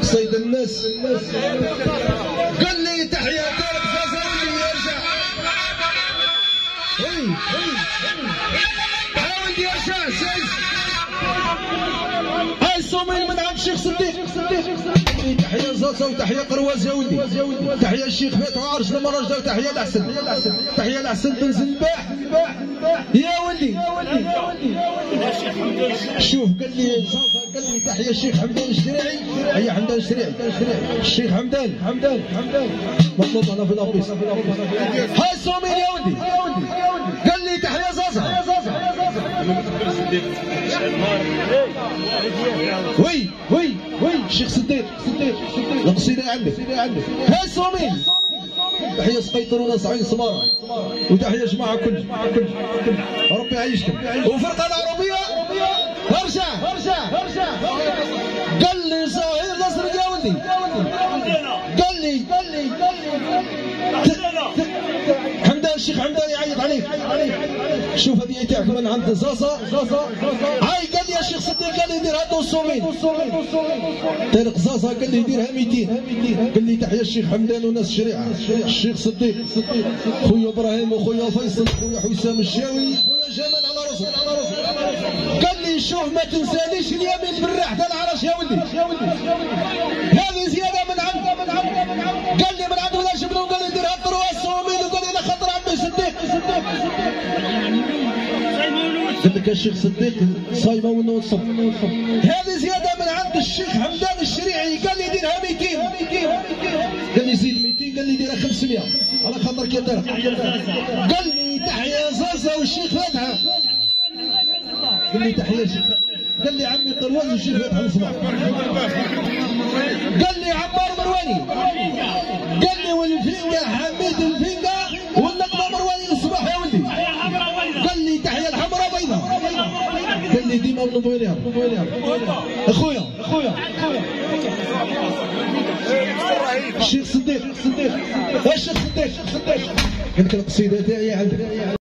سيد الناس قال لي تحية دارك زازا اللي يرجع حاول يرجع سيد هاي الصوميل من عند الشيخ صديق تحية زازا وتحية قرواز يا ولدي تحية الشيخ فاتح عرش لما رجع وتحية الأحسن تحية الأحسن بن زنباح يا ولدي شوف قال لي تحية الشيخ حمدان الشريعي هيا حمدان الشريعي الشيخ حمدان مطلوب انا في الابيس هاي الصوميل يا ولدي قال لي تحية زازا وي الشيخ صديق القصيدة عندك هاي الصوميل تحية سقيطر وناس عين سمارة وتحية جماعة كل ربي يعيشكم وفرقة العربية ارجع قال لي صهير نصر يا ولدي قال لي حمدان الشيخ حمدان يعيط عليك شوف هذه تاعك من عند زازا هاي قال لي يا شيخ صديق قال لي دير هادو الصومين طارق زازا قال لي ديرها 200 قال لي تحية الشيخ حمدان وناس الشريعة الشيخ صديق خويا ابراهيم وخويا فيصل خويا حسام الشاوي خويا جمال على راسك قال لي شوف ما تنسانيش اليمين بالراح تاع العرش يا ولدي هذه زياده من عند قال لي من عند ولا جبنا وقال لي دير هالطروا الصومين وقال لي انا خاطر عمي صديق قال لك الشيخ صديق صايمه ونوصف هذه زياده من عند الشيخ حمدان الشريعي قال لي ديرها 200 قال لي زيد 200 قال لي ديرها 500 على خاطرك يا طارق قال لي تحية زازا والشيخ فاتحه قال لي تحية الشيخ قال لي عمي قرواز والشيخ فاتحه الصباح قال لي عمار مرواني قال لي والفينقا حميد الفينقا والنقبه مرواني الصباح يا ولدي قال لي تحية الحمراء اللي ديما نوضوا ليها. اخويا الشيخ صديق الشيخ صديق قلت لك القصيده تاعي عندك.